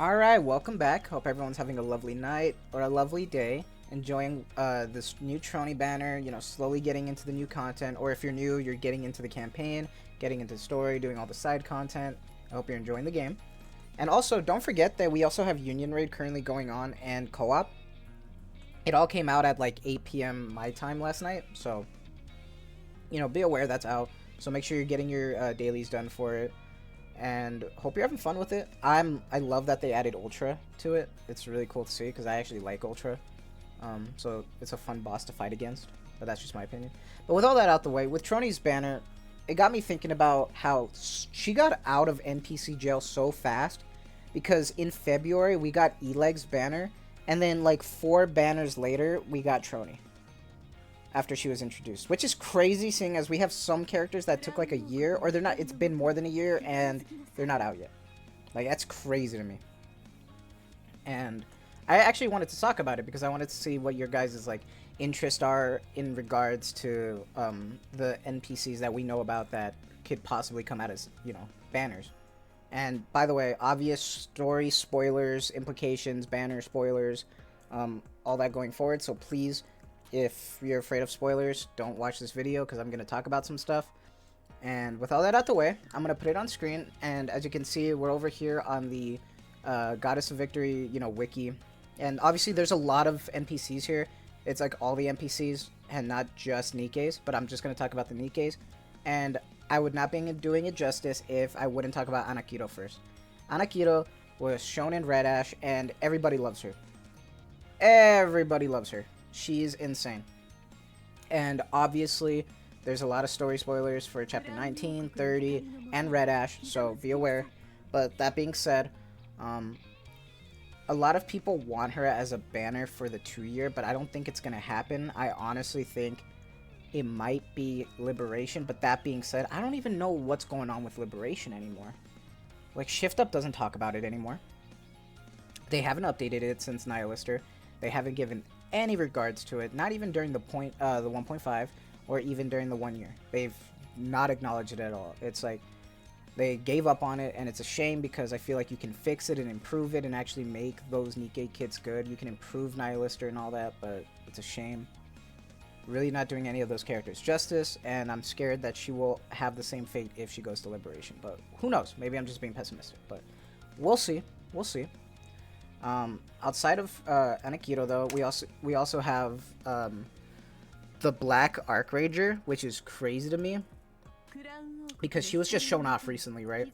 Alright, welcome back. Hope everyone's having a lovely night or a lovely day. Enjoying this new Trony banner, slowly getting into the new content. Or if you're new, you're getting into the campaign, getting into the story, doing all the side content. I hope you're enjoying the game. And also, don't forget that we also have Union Raid currently going on and co-op. It all came out at like 8 p.m. my time last night, so, be aware that's out. So make sure you're getting your dailies done for it. And hope you're having fun with it. I love that they added Ultra to it. It's really cool to see because I actually like Ultra. So it's a fun boss to fight against. But that's just my opinion. But with all that out the way, with Trony's banner, it got me thinking about how she got out of NPC jail so fast. Because in February, we got Eleg's banner. And then like 4 banners later, we got Trony. After she was introduced, which is crazy seeing as we have some characters that took like a year, or they're not, it's been more than a year and they're not out yet. Like, that's crazy to me. And I actually wanted to talk about it because I wanted to see what your guys' like interest are in regards to the NPCs that we know about that could possibly come out as, banners. And by the way, obvious story spoilers, implications, banner spoilers, all that going forward, so please, if you're afraid of spoilers, don't watch this video because I'm going to talk about some stuff. And with all that out the way, I'm going to put it on screen. And as you can see, we're over here on the Goddess of Victory, wiki. And obviously there's a lot of NPCs here. It's like all the NPCs and not just Nikkes. But I'm just going to talk about the Nikkes. And I would not be doing it justice if I wouldn't talk about Anakito first. Anakito was shown in Red Ash and everybody loves her. Everybody loves her. She's insane. And obviously, there's a lot of story spoilers for Chapter 19, 30, and Red Ash, so be aware. But that being said, a lot of people want her as a banner for the 2-year, but I don't think it's going to happen. I honestly think it might be Liberation, but that being said, I don't even know what's going on with Liberation anymore. Like, Shift Up doesn't talk about it anymore. They haven't updated it since Nihilister. They haven't given any regards to it, not even during the 1.5 or even during the 1 year. They've not acknowledged it at all. It's like they gave up on it, and it's a shame because I feel like you can fix it and improve it and actually make those Nikke kits good. You can improve Nihilister and all that, but it's a shame. Really not doing any of those characters justice, and I'm scared that she will have the same fate if she goes to Liberation. But who knows? Maybe I'm just being pessimistic, but we'll see. We'll see. Outside of Anakito, though, we also have the Black Archranger, which is crazy to me because she was just shown off recently, right?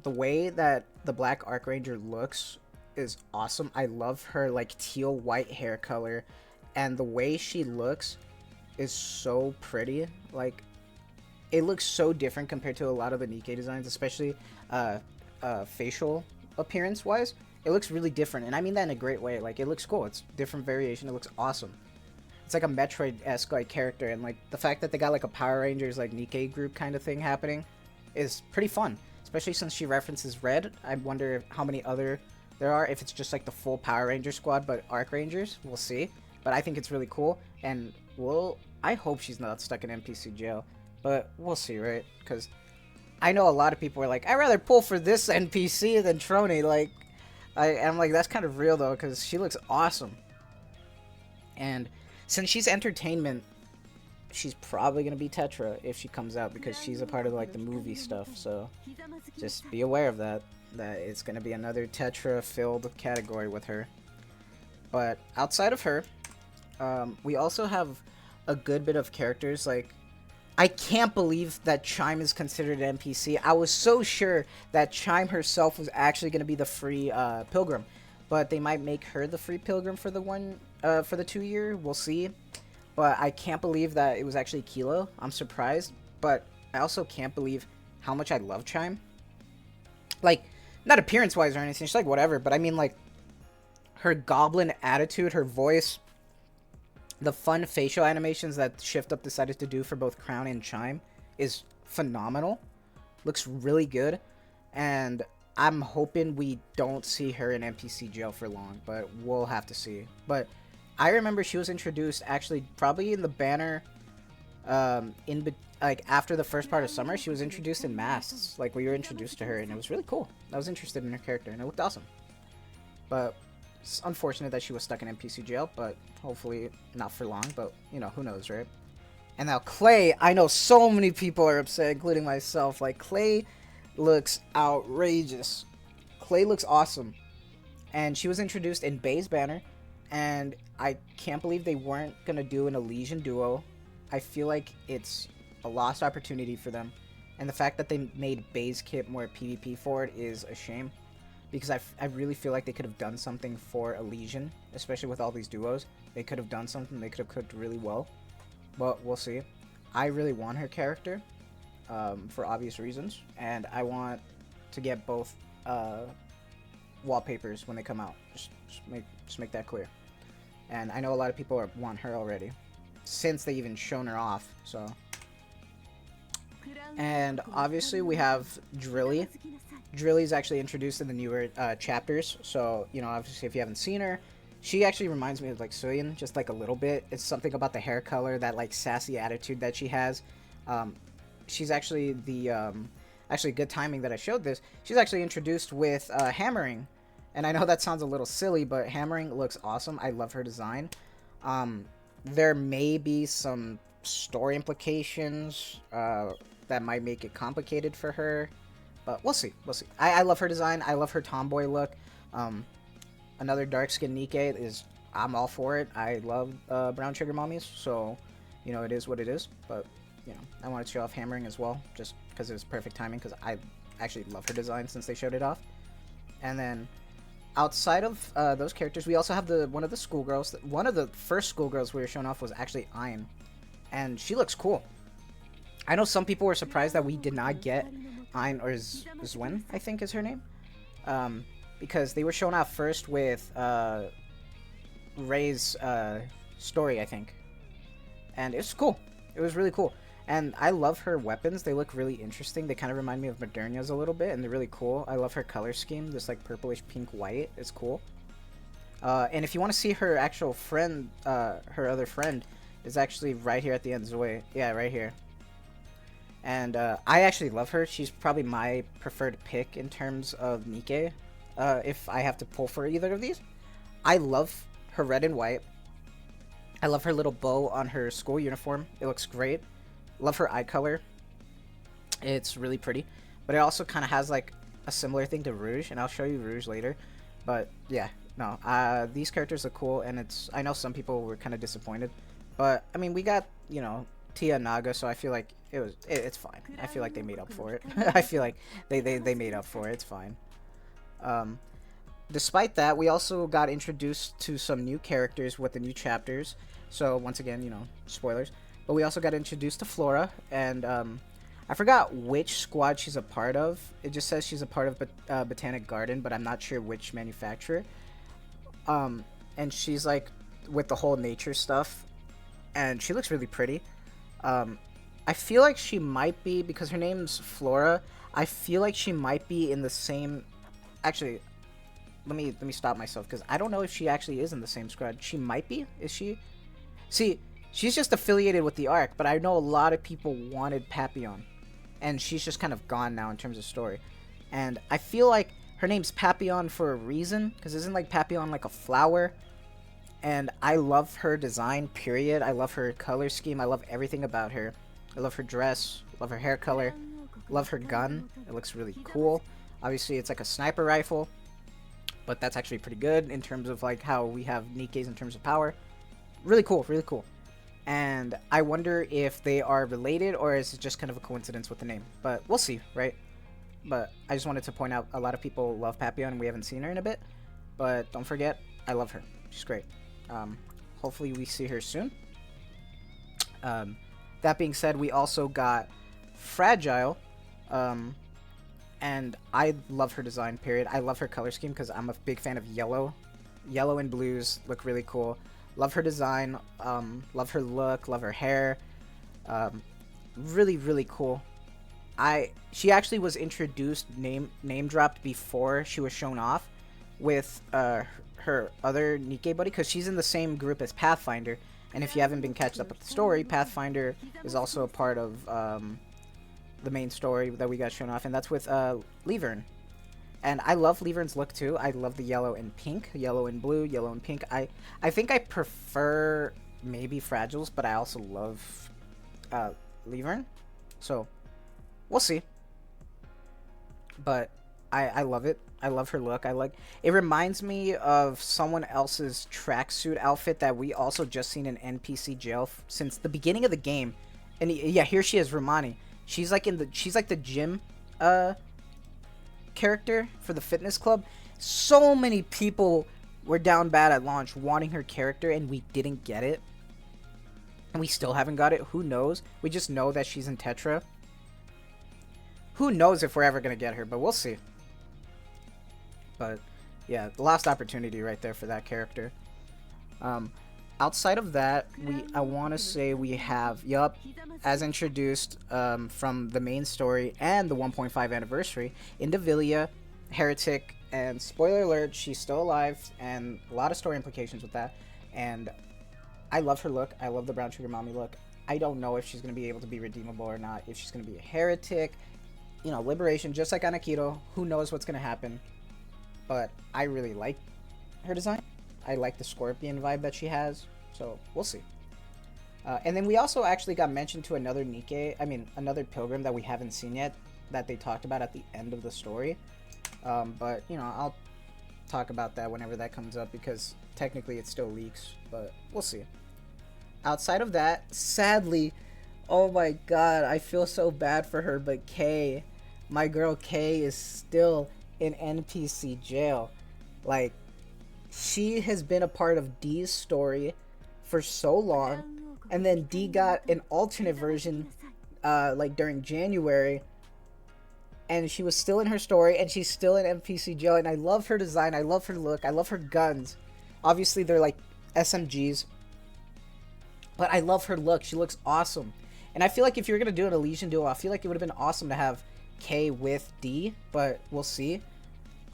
The way that the Black Archranger looks is awesome. I love her like teal white hair color, and the way she looks is so pretty. Like, it looks so different compared to a lot of the Nikke designs, especially facial appearance wise. It looks really different, and I mean that in a great way. Like, it looks cool. It's different variation. It looks awesome. It's like a Metroid-esque like character, and like the fact that they got like a Power Rangers like Nikke group kind of thing happening is pretty fun. Especially since she references Red. I wonder how many other there are. If it's just like the full Power Ranger squad, but Archrangers, we'll see. But I think it's really cool, and I hope she's not stuck in NPC jail, but we'll see, right? Because I know a lot of people are like, I'd rather pull for this NPC than Trony, like. I'm like, that's kind of real though, because she looks awesome. And since she's entertainment, she's probably going to be Tetra if she comes out, because she's a part of like the movie stuff. So just be aware of that it's going to be another Tetra filled category with her. But outside of her, we also have a good bit of characters. Like, I can't believe that Chime is considered an NPC. I was so sure that Chime herself was actually going to be the free pilgrim, but they might make her the free pilgrim for the 2-year. We'll see. But I can't believe that it was actually Kilo. I'm surprised, but I also can't believe how much I love Chime. Like, not appearance-wise or anything. She's like whatever, but I mean like her goblin attitude, her voice. The fun facial animations that Shift Up decided to do for both Crown and Chime is phenomenal. Looks really good. And I'm hoping we don't see her in NPC jail for long, but we'll have to see. But I remember she was introduced actually probably in the banner like after the first part of summer, she was introduced in masks. Like we were introduced to her, and it was really cool. I was interested in her character, and it looked awesome. But it's unfortunate that she was stuck in NPC jail, but hopefully not for long. But you know, who knows, right? And now Clay, I know so many people are upset, including myself. Like Clay looks outrageous. Clay looks awesome. And she was introduced in Bay's banner, and I can't believe they weren't gonna do an Elysian duo. I feel like it's a lost opportunity for them, and the fact that they made Bay's kit more PvP forward is a shame, because I really feel like they could have done something for Elysian, especially with all these duos. They could have done something. They could have cooked really well, but we'll see. I really want her character, for obvious reasons, and I want to get both wallpapers when they come out. Just make that clear. And I know a lot of people want her already, since they even shown her off. So, and obviously we have Drilly. Drilly's actually introduced in the newer chapters. So you know, obviously if you haven't seen her, she actually reminds me of like Suyin, just like a little bit. It's something about the hair color, that like sassy attitude that she has. She's actually the actually good timing that I showed this. She's actually introduced with hammering. And I know that sounds a little silly, but hammering looks awesome. I love her design. There may be some story implications that might make it complicated for her, but we'll see. We'll see. I love her design. I love her tomboy look. Another dark skin Nikke is, I'm all for it. I love brown trigger mommies, so you know, it is what it is. But you know, I wanted to show off hammering as well, just because it was perfect timing, because I actually love her design since they showed it off. And then outside of those characters, we also have one of the schoolgirls. One of the first schoolgirls we were shown off was actually Ayn, and she looks cool. I know some people were surprised that we did not get Ayn, or Zwin, I think is her name, because they were shown off first with Ray's story, I think, and it was cool. It was really cool. And I love her weapons. They look really interesting. They kind of remind me of Moderna's a little bit, and they're really cool. I love her color scheme. This like purplish pink white. It's cool. And if you want to see her actual friend, her other friend, is actually right here at the end. Zoe. Yeah, right here. And I actually love her. She's probably my preferred pick in terms of Nikke. If I have to pull for either of these. I love her red and white. I love her little bow on her school uniform. It looks great. Love her eye color. It's really pretty. But it also kind of has like a similar thing to Rouge, and I'll show you Rouge later. But yeah, no, these characters are cool, and I know some people were kind of disappointed, but I mean, we got, you know, Tia Naga, so I feel like it's fine. I feel like they made up for it. I feel like they made up for it. It's fine. Despite that, we also got introduced to some new characters with the new chapters. So once again, you know, spoilers. But we also got introduced to Flora, and I forgot which squad she's a part of. It just says she's a part of Botanic Garden, but I'm not sure which manufacturer. And she's like with the whole nature stuff, and she looks really pretty. I feel like she might be, because her name's Flora, I feel like she might be in the same... Actually, let me stop myself, because I don't know if she actually is in the same squad. She might be. Is she? See, she's just affiliated with the Ark, but I know a lot of people wanted Papillon, and she's just kind of gone now in terms of story. And I feel like her name's Papillon for a reason, because isn't like Papillon like a flower? And I love her design, period. I love her color scheme. I love everything about her. I love her dress, love her hair color, love her gun. It looks really cool. Obviously, it's like a sniper rifle, but that's actually pretty good in terms of like how we have Nikkes in terms of power. Really cool, really cool. And I wonder if they are related, or is it just kind of a coincidence with the name. But we'll see, right? But I just wanted to point out, a lot of people love Papillon, and we haven't seen her in a bit. But don't forget, I love her. She's great. Hopefully we see her soon. That being said, we also got Fragile. And I love her design, period. I love her color scheme because I'm a big fan of yellow. Yellow and blues look really cool. Love her design. Love her look. Love her hair. Really, really cool. She actually was introduced, name dropped before she was shown off with her other Nikke buddy, because she's in the same group as Pathfinder, And if you haven't been catched up with the story, Pathfinder is also a part of the main story that we got shown off, and that's with Levern. And I love Levern's look too. I love the yellow and pink, yellow and blue, yellow and pink. I think I prefer maybe Fragiles, but I also love Levern. So we'll see. But I love it. I love her look. It reminds me of someone else's tracksuit outfit that we also just seen in NPC jail since the beginning of the game. And yeah, here she is, Romani. She's like the gym character for the fitness club. So many people were down bad at launch wanting her character, and we didn't get it. And we still haven't got it. Who knows? We just know that she's in Tetra. Who knows if we're ever gonna get her, but we'll see. But yeah, the last opportunity right there for that character. Outside of that, I want to say we have, as introduced from the main story and the 1.5 anniversary, Indivilia, Heretic, and spoiler alert, she's still alive, and a lot of story implications with that. And I love her look. I love the brown sugar mommy look. I don't know if she's going to be able to be redeemable or not, if she's going to be a heretic, you know, liberation, just like Anakito. Who knows what's going to happen? But I really like her design. I like the scorpion vibe that she has, so we'll see. And then we also actually got mentioned to another another pilgrim that we haven't seen yet, that they talked about at the end of the story. But, you know, I'll talk about that whenever that comes up, because technically it still leaks, but we'll see. Outside of that, sadly, oh my god, I feel so bad for her, but Kay, my girl Kay, is still in NPC jail. Like, she has been a part of D's story for so long, and then D got an alternate version like during January, and she was still in her story, and she's still in NPC jail. And I love her design, I love her look, I love her guns. Obviously they're like SMGs, but I love her look. She looks awesome. And I feel like if you're gonna do an Elysian duo, I feel like it would have been awesome to have K with D, but we'll see.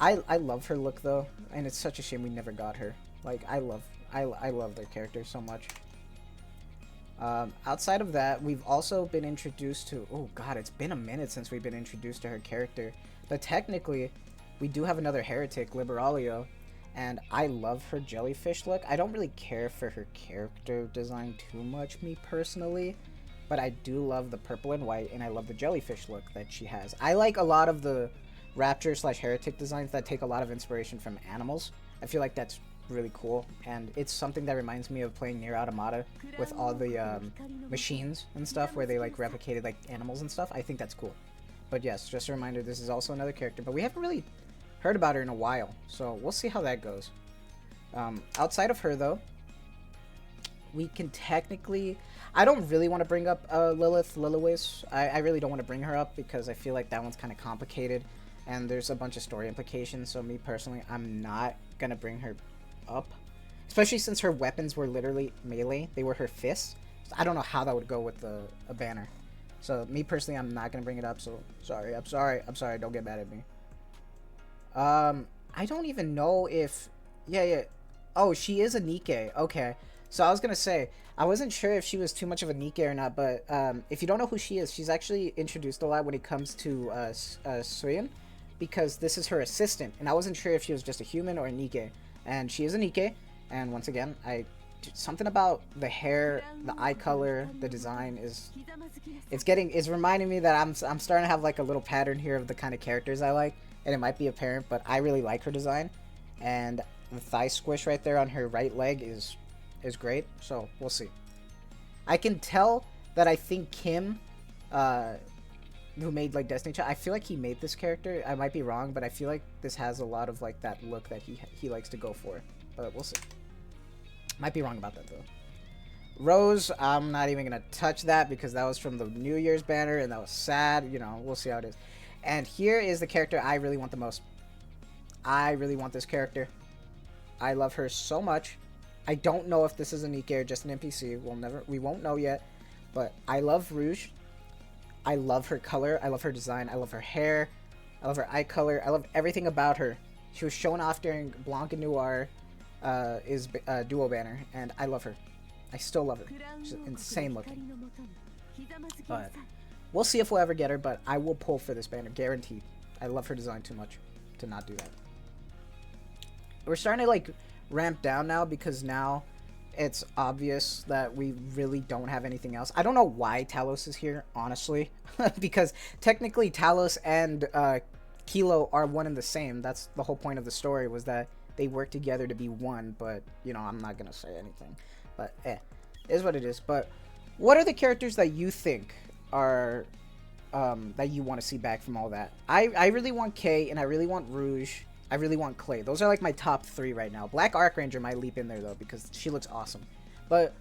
I love her look though, and it's such a shame we never got her. Like, I love their character so much. Outside of that, we've also been introduced to, oh god, it's been a minute since we've been introduced to her character, but technically we do have another heretic, Liberalio, and I love her jellyfish look. I don't really care for her character design too much, me personally, but I do love the purple and white, and I love the jellyfish look that she has. I like a lot of the Raptor / heretic designs that take a lot of inspiration from animals. I feel like that's really cool, and it's something that reminds me of playing Nier Automata with all the machines and stuff where they like replicated like animals and stuff. I think that's cool. But yes, just a reminder, this is also another character, but we haven't really heard about her in a while, so we'll see how that goes. Outside of her though, we can technically, I don't really want to bring up Lilith. I really don't want to bring her up because I feel like that one's kind of complicated, and there's a bunch of story implications, so me personally, I'm not gonna bring her up, especially since her weapons were literally melee. They were her fists. So I don't know how that would go with a banner. So me personally, I'm not gonna bring it up, so I'm sorry, don't get mad at me. I don't even know if, yeah, oh, she is a Nikke, okay. So I was gonna say, I wasn't sure if she was too much of a Nikke or not, but if you don't know who she is, she's actually introduced a lot when it comes to Suyin, because this is her assistant, and I wasn't sure if she was just a human or a Nikke, and she is a Nikke. And once again, something about the hair, the eye color, the design is reminding me that I'm starting to have like a little pattern here of the kind of characters I like, and it might be apparent, but I really like her design. And the thigh squish right there on her right leg is great, so we'll see. I can tell that I think Kim, who made like Destiny Child, I feel like he made this character. I might be wrong, but I feel like this has a lot of like that look that he likes to go for, but we'll see. Might be wrong about that though. Rose, I'm not even gonna touch that because that was from the New Year's banner and that was sad. You know, we'll see how it is. And here is the character I really want the most. I really want this character. I love her so much. I don't know if this is a Nikke or just an NPC. We won't know yet. But I love Rouge. I love her color. I love her design. I love her hair. I love her eye color. I love everything about her. She was shown off during Blanc and Noir duo banner, and I love her. I still love her. She's insane looking. But we'll see if we'll ever get her, but I will pull for this banner, guaranteed. I love her design too much to not do that. We're starting to like ramp down now because now it's obvious that we really don't have anything else. I don't know why Talos is here, honestly, because technically Talos and Kilo are one and the same. That's the whole point of the story, was that they work together to be one, but, you know, I'm not going to say anything. But, it is what it is. But what are the characters that you think are, that you want to see back from all that? I really want Kay, and I really want Rouge. I really want Clay. Those are like my top 3 right now. Black Archranger might leap in there, though, because she looks awesome. But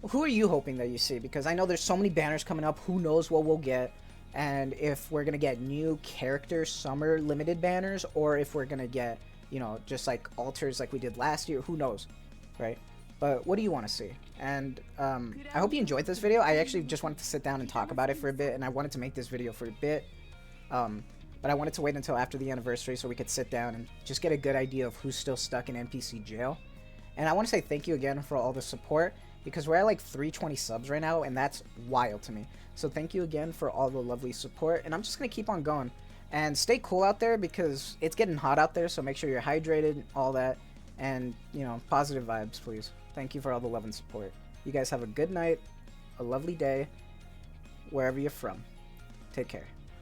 who are you hoping that you see? Because I know there's so many banners coming up. Who knows what we'll get? And if we're going to get new character summer limited banners, or if we're going to get, you know, just like alters like we did last year. Who knows, right? But what do you want to see? And I hope you enjoyed this video. I actually just wanted to sit down and talk about it for a bit, and I wanted to make this video for a bit. But I wanted to wait until after the anniversary so we could sit down and just get a good idea of who's still stuck in NPC jail. And I want to say thank you again for all the support, because we're at like 320 subs right now, and that's wild to me. So thank you again for all the lovely support, and I'm just going to keep on going. And stay cool out there, because it's getting hot out there, so make sure you're hydrated, all that. And, you know, positive vibes, please. Thank you for all the love and support. You guys have a good night, a lovely day, wherever you're from. Take care.